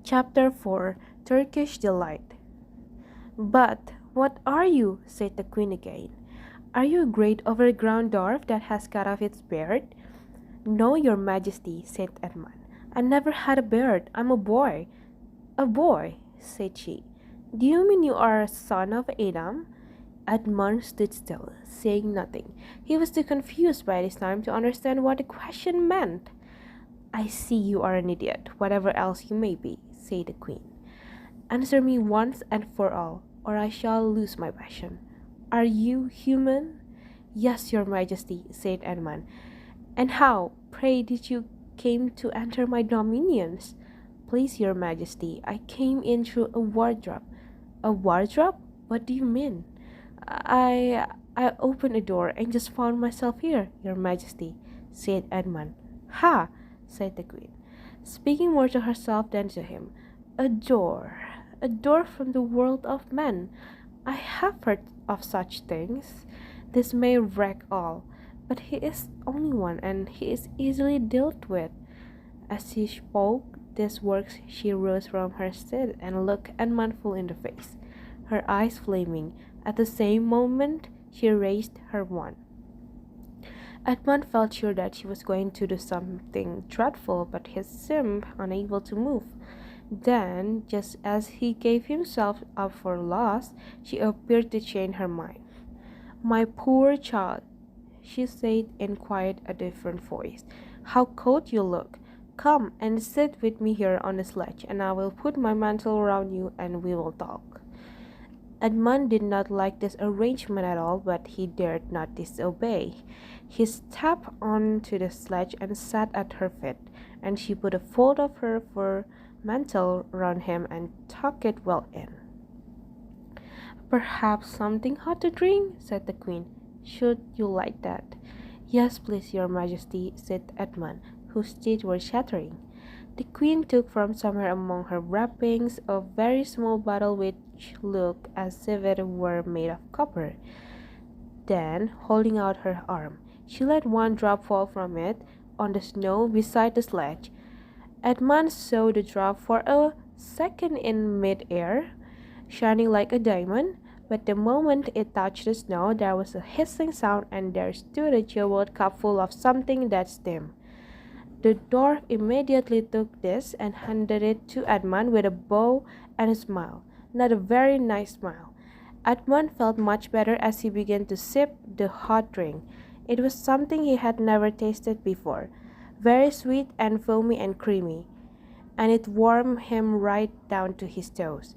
Chapter 4 Turkish Delight. "But what are you?" said the queen again. "Are you a great overgrown dwarf that has cut off its beard?" "No, your majesty," said Edmund. "I never had a beard. I'm a boy." "A boy," said she. "Do you mean you are a son of Adam?" Edmund stood still, saying nothing. He was too confused by this time to understand what the question meant. "I see you are an idiot, whatever else you may be," said the queen. "Answer me once and for all, or I shall lose my passion. Are you human?" "Yes, your majesty," said Edmund. "And how, pray, did you came to enter my dominions?" "Please, your majesty, I came in through a wardrobe." "A wardrobe? What do you mean?" I opened a door and just found myself here, your majesty," said Edmund. "Ha!" said the queen, speaking more to herself than to him. "A door, a door from the world of men. I have heard of such things. This may wreck all, but he is only one, and he is easily dealt with." As she spoke these words, she rose from her seat and looked Edmund full in the face, her eyes flaming. At the same moment, she raised her wand. Edmund felt sure that she was going to do something dreadful, but he seemed unable to move. Then, just as he gave himself up for lost, she appeared to change her mind. "My poor child," she said in quite a different voice, "how cold you look! Come and sit with me here on the sledge, and I will put my mantle around you and we will talk." Edmund did not like this arrangement at all, but he dared not disobey. He stepped onto the sledge and sat at her feet, and she put a fold of her fur mantle around him and tucked it well in. "Perhaps something hot to drink?" said the queen. "Should you like that?" "Yes, please, your majesty," said Edmund, whose teeth were chattering. The queen took from somewhere among her wrappings a very small bottle which looked as if it were made of copper. Then, holding out her arm, she let one drop fall from it on the snow beside the sledge. Edmund saw the drop for a second in mid-air, shining like a diamond, but the moment it touched the snow, there was a hissing sound, and there stood a jeweled cup full of something that steamed. The dwarf immediately took this and handed it to Edmund with a bow and a smile, not a very nice smile. Edmund felt much better as he began to sip the hot drink. It was something he had never tasted before, very sweet and foamy and creamy, and it warmed him right down to his toes.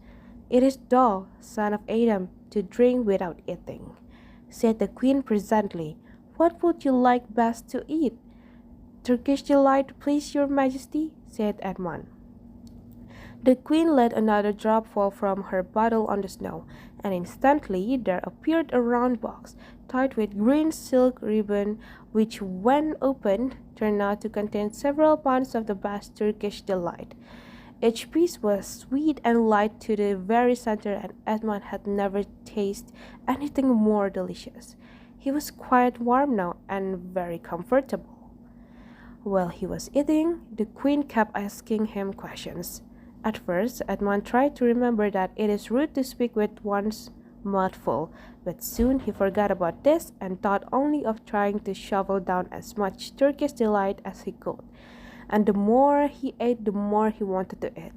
"It is dull, son of Adam, to drink without eating," said the queen presently. "What would you like best to eat?" "Turkish delight, please, your majesty," said Edmund. The queen let another drop fall from her bottle on the snow, and instantly there appeared a round box tied with green silk ribbon, which, when opened, turned out to contain several pounds of the best Turkish delight. Each piece was sweet and light to the very center, and Edmund had never tasted anything more delicious. He was quite warm now and very comfortable. While he was eating, the queen kept asking him questions. At first, Edmund tried to remember that it is rude to speak with one's mouth full, but soon he forgot about this and thought only of trying to shovel down as much Turkish delight as he could. And the more he ate, the more he wanted to eat,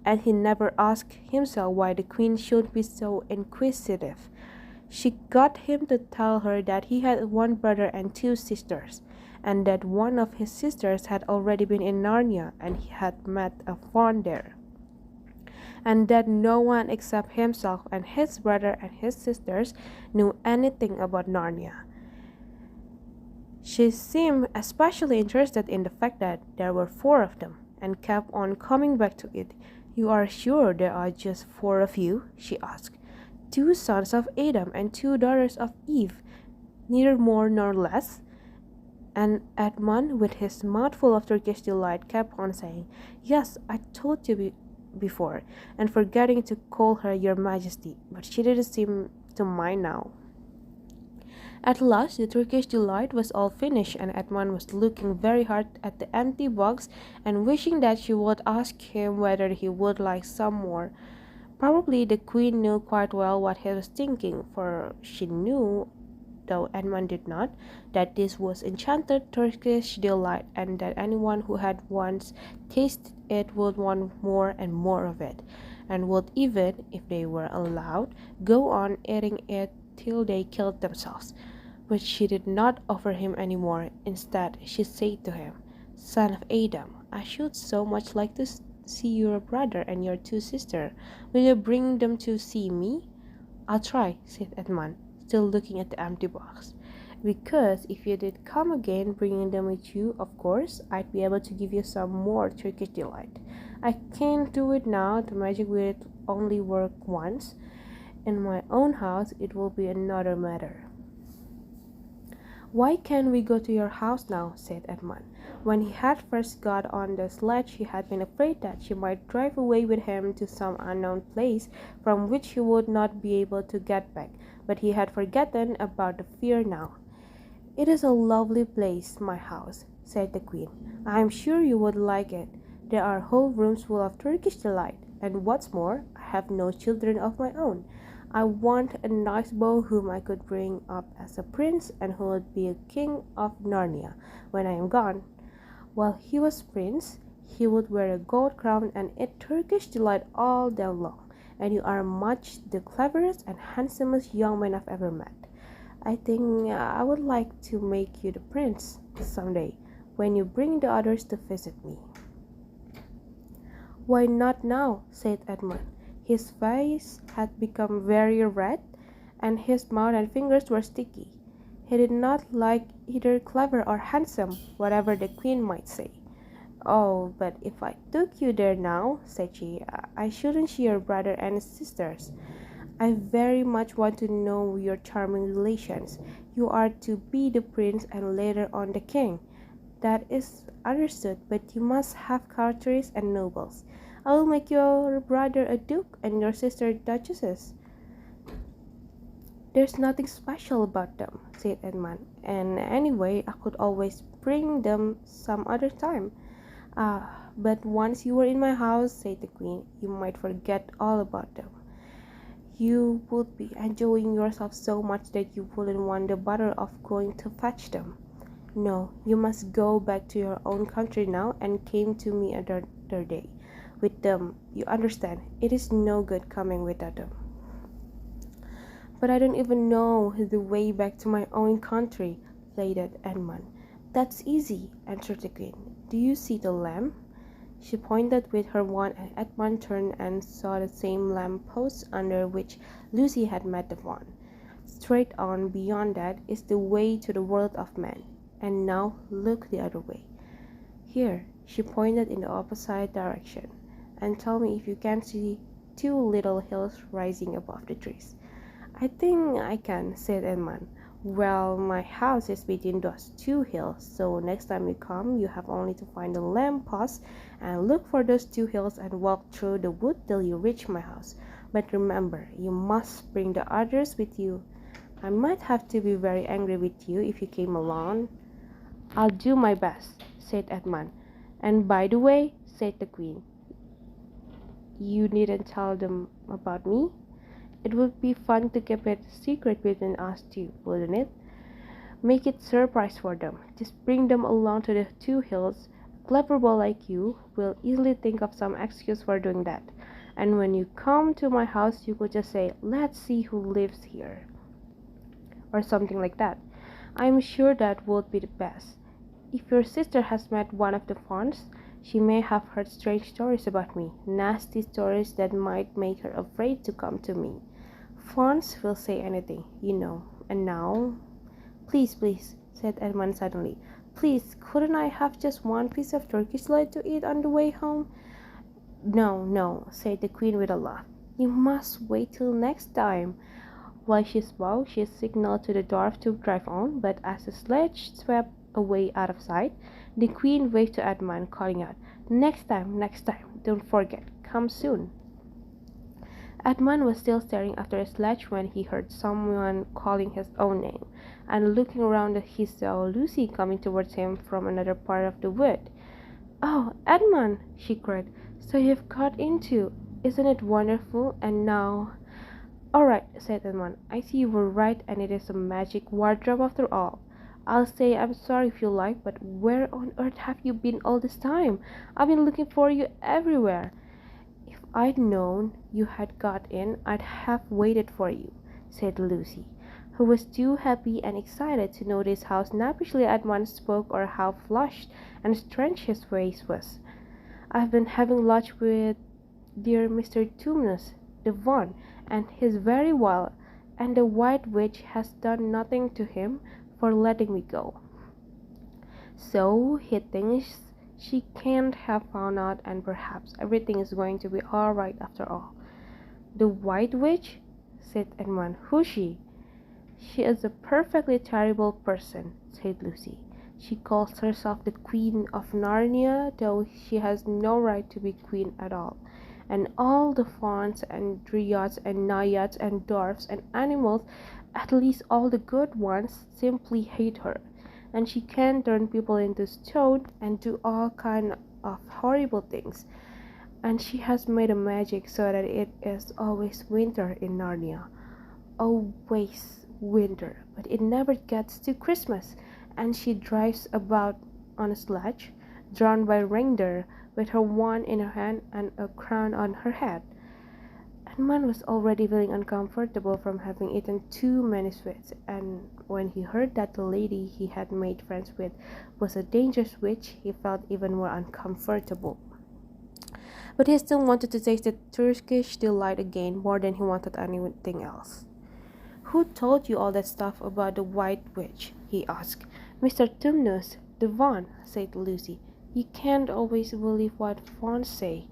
and he never asked himself why the queen should be so inquisitive. She got him to tell her that he had one brother and two sisters, and that one of his sisters had already been in Narnia and he had met a fawn there, and that no one except himself and his brother and his sisters knew anything about Narnia. She seemed especially interested in the fact that there were four of them, and kept on coming back to it. "You are sure there are just four of you?" she asked. "Two sons of Adam and two daughters of Eve, neither more nor less?" And Edmund, with his mouth full of Turkish delight, kept on saying, "Yes, I told you before," and forgetting to call her your majesty, but she didn't seem to mind now. At last, the Turkish delight was all finished, and Edmund was looking very hard at the empty box and wishing that she would ask him whether he would like some more. Probably the queen knew quite well what he was thinking, for she knew, though Edmund did not, that this was enchanted Turkish delight, and that anyone who had once tasted it would want more and more of it, and would even, if they were allowed, go on eating it till they killed themselves. But she did not offer him any more. Instead, she said to him, "Son of Adam, I should so much like to see your brother and your two sisters. Will you bring them to see me?" "I'll try," said Edmund, still looking at the empty box. "Because if you did come again, bringing them with you, of course, I'd be able to give you some more Turkish delight. I can't do it now. The magic will only work once. In my own house, it will be another matter." "Why can't we go to your house now?" said Edmund. When he had first got on the sledge, he had been afraid that she might drive away with him to some unknown place from which he would not be able to get back, but he had forgotten about the fear now. "It is a lovely place, my house," said the queen. "I am sure you would like it. There are whole rooms full of Turkish delight, and what's more, I have no children of my own. I want a nice boy whom I could bring up as a prince and who would be a king of Narnia when I am gone. While he was prince, he would wear a gold crown and eat Turkish delight all day long, and you are much the cleverest and handsomest young man I've ever met. I think I would like to make you the prince someday when you bring the others to visit me." "Why not now?" said Edmund. His face had become very red, and his mouth and fingers were sticky. He did not like either clever or handsome, whatever the queen might say. "Oh, but if I took you there now," said she, "I shouldn't see your brother and sisters. I very much want to know your charming relations. You are to be the prince and later on the king. That is understood, but you must have courtiers and nobles. I will make your brother a duke and your sister duchesses." "There's nothing special about them," said Edmund, "and anyway, I could always bring them some other time." But once you were in my house," said the queen, "you might forget all about them. You would be enjoying yourself so much that you wouldn't want the bother of going to fetch them. No, you must go back to your own country now and come to me another day with them. You understand, it is no good coming without them." "But I don't even know the way back to my own country," pleaded Edmund. "That's easy," answered the queen. "Do you see the lamp?" She pointed with her wand, and Edmund turned and saw the same lamp post under which Lucy had met the fawn. "Straight on beyond that is the way to the world of men. And now look the other way. Here," she pointed in the opposite direction, "and tell me if you can see two little hills rising above the trees." "I think I can," said Edmund. "Well, my house is between those two hills, so next time you come, you have only to find the lamp post and look for those two hills and walk through the wood till you reach my house. But remember, you must bring the others with you. I might have to be very angry with you if you came alone." "I'll do my best," said Edmund. "And by the way," said the queen, "you needn't tell them about me. It would be fun to keep it secret between us two, wouldn't it? Make it a surprise for them. Just bring them along to the two hills. A clever boy like you will easily think of some excuse for doing that. And when you come to my house, you could just say, 'Let's see who lives here,' or something like that. I'm sure that would be the best. If your sister has met one of the fawns, she may have heard strange stories about me, nasty stories that might make her afraid to come to me. Fawns will say anything, you know. And now—" "Please, please," said Edmund suddenly. "Please, couldn't I have just one piece of Turkish delight to eat on the way home?" "No, no," said the queen with a laugh. "You must wait till next time." While she spoke, she signaled to the dwarf to drive on, but as the sledge swept away out of sight, the queen waved to Edmund, calling out, next time, don't forget, come soon." Edmund was still staring after his sledge when he heard someone calling his own name, and looking around he saw Lucy coming towards him from another part of the wood. "Oh, Edmund!" she cried. "So you've got in too. Isn't it wonderful? And now—" "All right," said Edmund. "I see you were right, and it is a magic wardrobe after all. I'll say I'm sorry if you like, but where on earth have you been all this time? I've been looking for you everywhere." "If I'd known you had got in, I'd have waited for you," said Lucy, who was too happy and excited to notice how snappishly Edmund spoke or how flushed and strange his face was. "I've been having lunch with dear Mr. Tumnus, the Vaughan, and he's very well, and the White Witch has done nothing to him for letting me go. So he thinks she can't have found out, and perhaps everything is going to be all right after all." "The White Witch?" said Edmund. "Who's she?" "She is a perfectly terrible person," said Lucy. "She calls herself the Queen of Narnia, though she has no right to be queen at all. And all the fauns and dryads and naiads and dwarfs and animals, at least all the good ones, simply hate her. And she can turn people into stone and do all kind of horrible things. And she has made a magic so that it is always winter in Narnia. Always winter, but it never gets to Christmas. And she drives about on a sledge, drawn by reindeer, with her wand in her hand and a crown on her head." Edmund was already feeling uncomfortable from having eaten too many sweets, and when he heard that the lady he had made friends with was a dangerous witch, he felt even more uncomfortable. But he still wanted to taste the Turkish delight again more than he wanted anything else. "Who told you all that stuff about the White Witch?" he asked. "Mr. Tumnus, the Vaughan," said Lucy. "You can't always believe what fauns say,"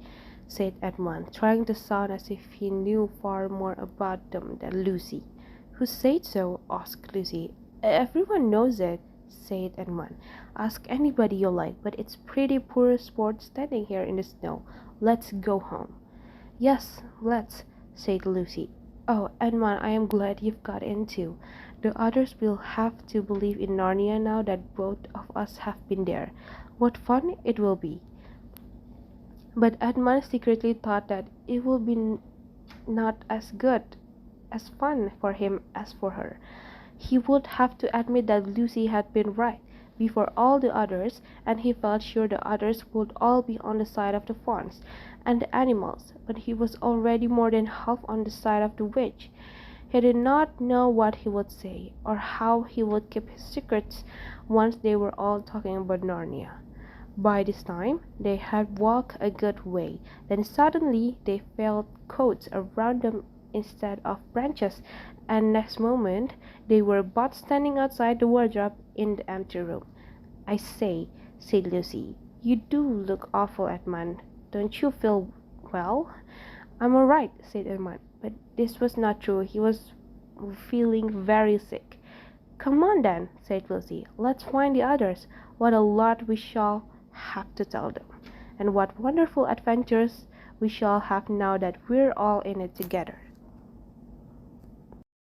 said Edmund, trying to sound as if he knew far more about them than Lucy. "Who said so?" asked Lucy. "Everyone knows it," said Edmund. "Ask anybody you like, but it's pretty poor sport standing here in the snow. Let's go home." "Yes, let's," said Lucy. "Oh, Edmund, I am glad you've got in too. The others will have to believe in Narnia now that both of us have been there. What fun it will be!" But Edmund secretly thought that it would be not as good as fun for him as for her. He would have to admit that Lucy had been right before all the others, and he felt sure the others would all be on the side of the fauns and the animals, but he was already more than half on the side of the witch. He did not know what he would say, or how he would keep his secrets once they were all talking about Narnia. By this time, they had walked a good way. Then suddenly they felt coats around them instead of branches, and next moment they were both standing outside the wardrobe in the empty room. "I say," said Lucy, "you do look awful, Edmund. Don't you feel well?" "I'm all right," said Edmund, but this was not true. He was feeling very sick. "Come on then," said Lucy. "Let's find the others. What a lot we shall have to tell them, and what wonderful adventures we shall have now that we're all in it together."